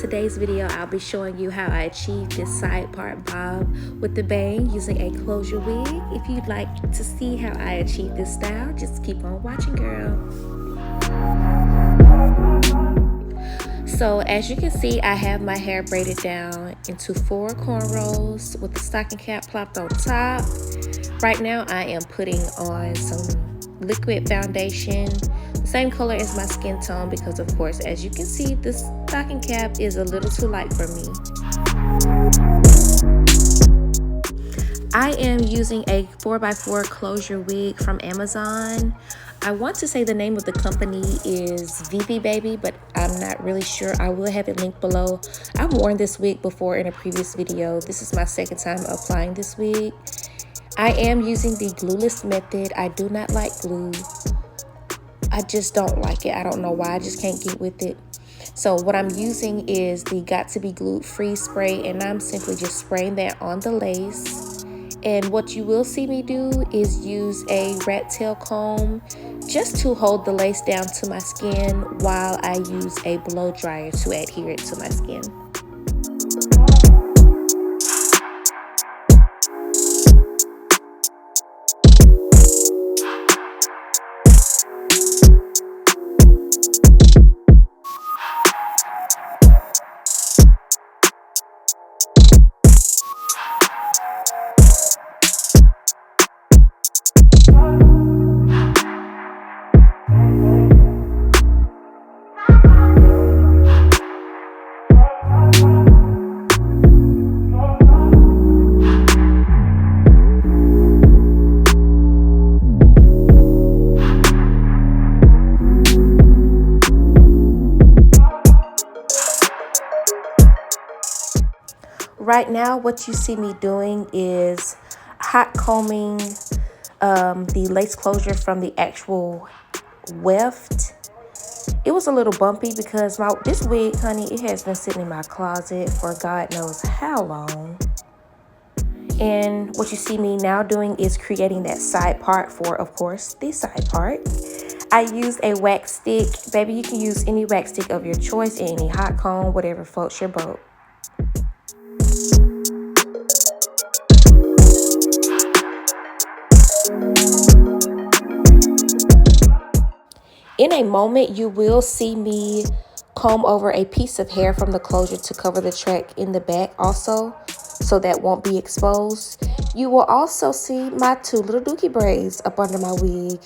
today's video, I'll be showing you how I achieved this side part bob with the bang using a closure wig. If you'd like to see how I achieved this style, just keep on watching, girl. So as you can see, I have my hair braided down into 4 cornrows with the stocking cap plopped on top. Right now I am putting on some liquid foundation, the same color as my skin tone, because of course, as you can see, this stocking cap is a little too light for me. I am using a 4x4 closure wig from Amazon. I want to say the name of the company is VIVI Baby, but I'm not really sure. I will have it linked below. I've worn this wig before in a previous video. This is my second time applying this wig. I am using the glueless method. I do not like glue. I just don't like it. I don't know why. I just can't get with it. So what I'm using is the Got to Be Glued Free spray, and I'm simply just spraying that on the lace. And what you will see me do is use a rat tail comb just to hold the lace down to my skin while I use a blow dryer to adhere it to my skin. Right now, what you see me doing is hot combing the lace closure from the actual weft. It was a little bumpy because this wig, honey, it has been sitting in my closet for God knows how long. And what you see me now doing is creating that side part for, of course, the side part. I used a wax stick. Baby, you can use any wax stick of your choice, any hot comb, whatever floats your boat. In a moment, you will see me comb over a piece of hair from the closure to cover the track in the back also, so that won't be exposed. You will also see my 2 little dookie braids up under my wig.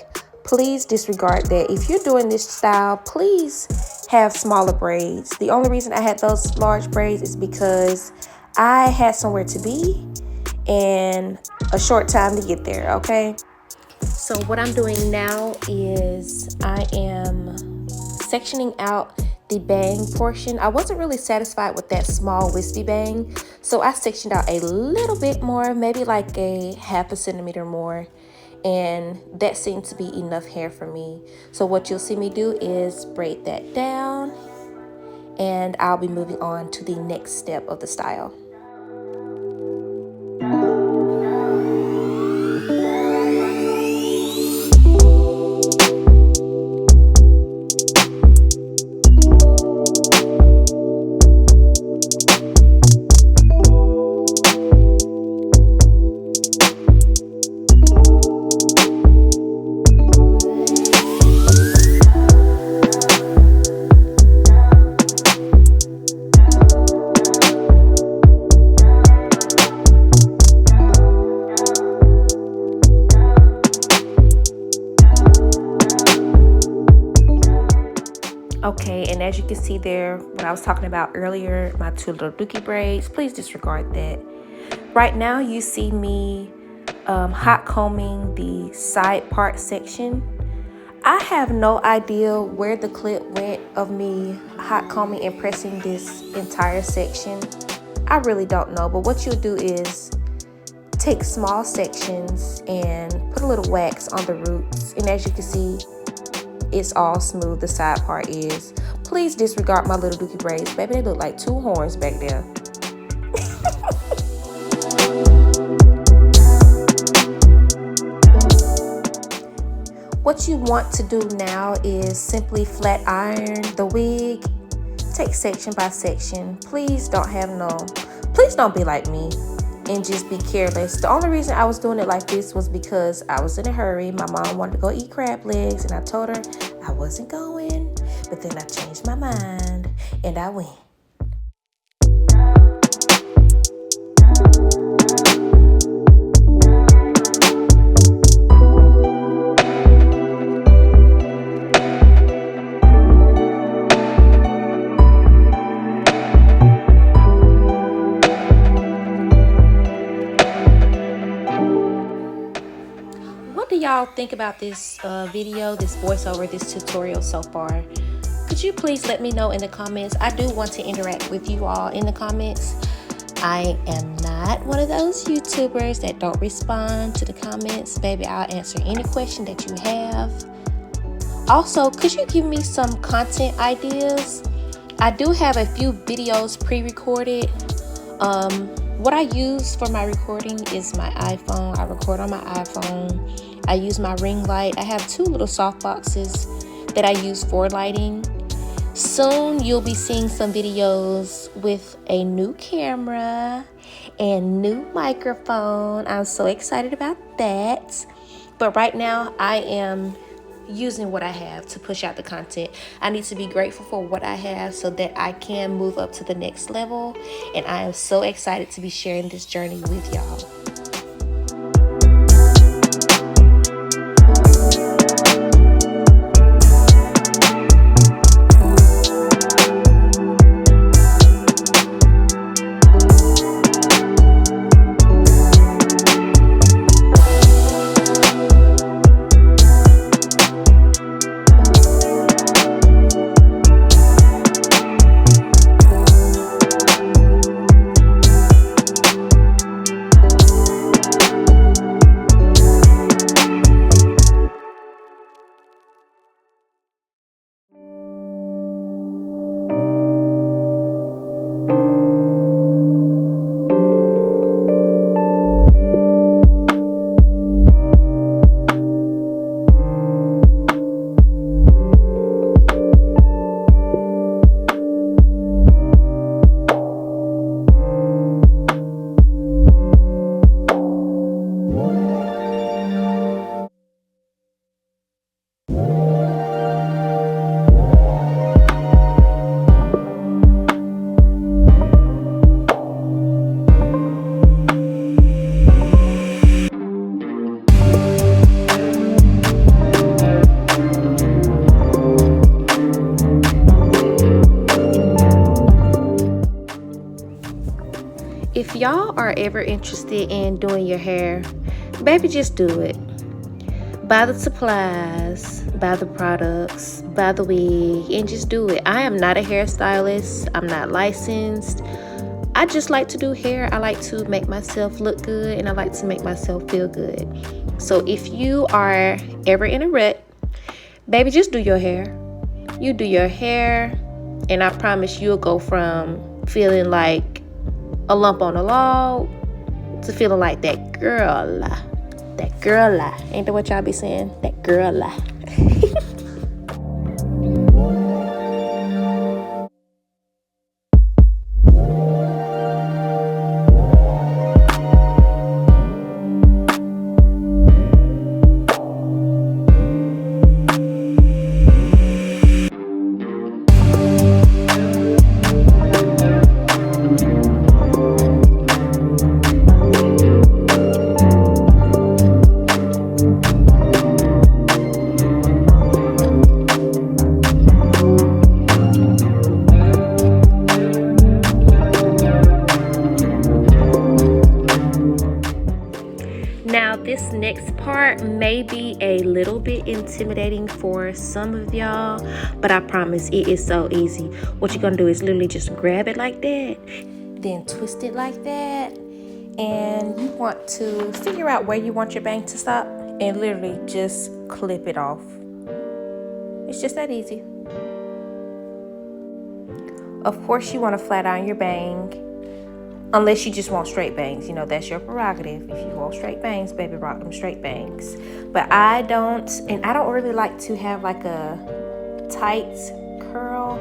Please disregard that. If you're doing this style, please have smaller braids. The only reason I had those large braids is because I had somewhere to be and a short time to get there, okay? So what I'm doing now is I am sectioning out the bang portion. I wasn't really satisfied with that small wispy bang, so I sectioned out a little bit more, maybe like a 1/2 centimeter more, and that seemed to be enough hair for me. So what you'll see me do is braid that down, and I'll be moving on to the next step of the style. Okay, and as you can see there, what I was talking about earlier, my 2 little dookie braids, please disregard that. Right now, you see me hot combing the side part section. I have no idea where the clip went of me hot combing and pressing this entire section. I really don't know, but what you'll do is take small sections and put a little wax on the roots, and as you can see, it's all smooth. The side part is. Please disregard my little dookie braids, baby. They look like 2 horns back there. What you want to do now is simply flat iron the wig take section by section. Please don't be like me and just be careless. The only reason I was doing it like this was because I was in a hurry. My mom wanted to go eat crab legs, and I told her I wasn't going. But then I changed my mind, and I went. What do y'all think about this video, this voiceover, this tutorial so far? Could you please let me know in the comments? I do want to interact with you all in the comments. I am not one of those YouTubers that don't respond to the comments. Baby, I'll answer any question that you have. Also, could you give me some content ideas? I do have a few videos pre-recorded. What I use for my recording is my iPhone. I record on my iPhone. I use my ring light. I have 2 little soft boxes that I use for lighting. Soon you'll be seeing some videos with a new camera and new microphone. I'm so excited about that. But right now I am using what I have to push out the content. I need to be grateful for what I have so that I can move up to the next level. And I am so excited to be sharing this journey with y'all. If y'all are ever interested in doing your hair, baby, just do it. Buy the supplies, buy the products, buy the wig, and just do it. I am not a hairstylist. I'm not licensed. I just like to do hair. I like to make myself look good, and I like to make myself feel good. So if you are ever in a rut, baby, just do your hair. You do your hair, and I promise you'll go from feeling like a lump on a log to feeling like that girl. That girl. Ain't that what y'all be saying? That girl. This next part may be a little bit intimidating for some of y'all, but I promise it is so easy. What you're gonna do is literally just grab it like that, then twist it like that, and you want to figure out where you want your bang to stop and literally just clip it off. It's just that easy. Of course you want to flat iron your bang. Unless you just want straight bangs, you know, that's your prerogative. If you want straight bangs, baby, rock them straight bangs. But I don't, and I don't really like to have like a tight curl.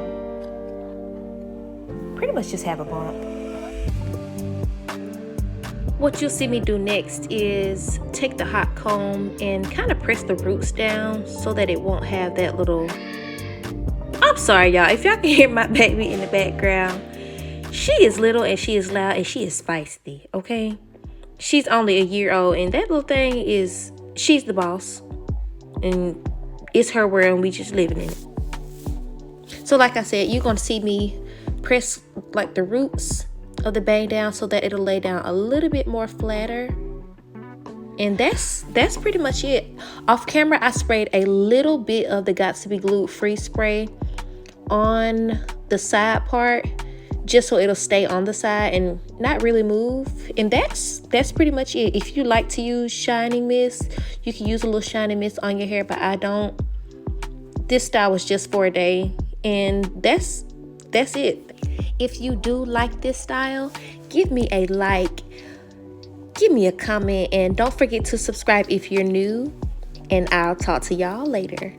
pretty much just have a bump. What you'll see me do next is take the hot comb and kind of press the roots down so that it won't have that little... I'm sorry, y'all, if y'all can hear my baby in the background. She is little and she is loud and she is feisty, okay? She's only a year old and that little thing is... she's the boss. And it's her world and we just living in it. So like I said, you're going to see me press like the roots of the bang down so that it'll lay down a little bit more flatter. And that's pretty much it. Off camera, I sprayed a little bit of the Got to Be Glued free spray on the side part, just so it'll stay on the side and not really move. And that's pretty much it. If you like to use shining mist, you can use a little shining mist on your hair, but I don't. This style was just for a day, and that's it. If you do like this style, give me a like, give me a comment, and don't forget to subscribe if you're new, and I'll talk to y'all later.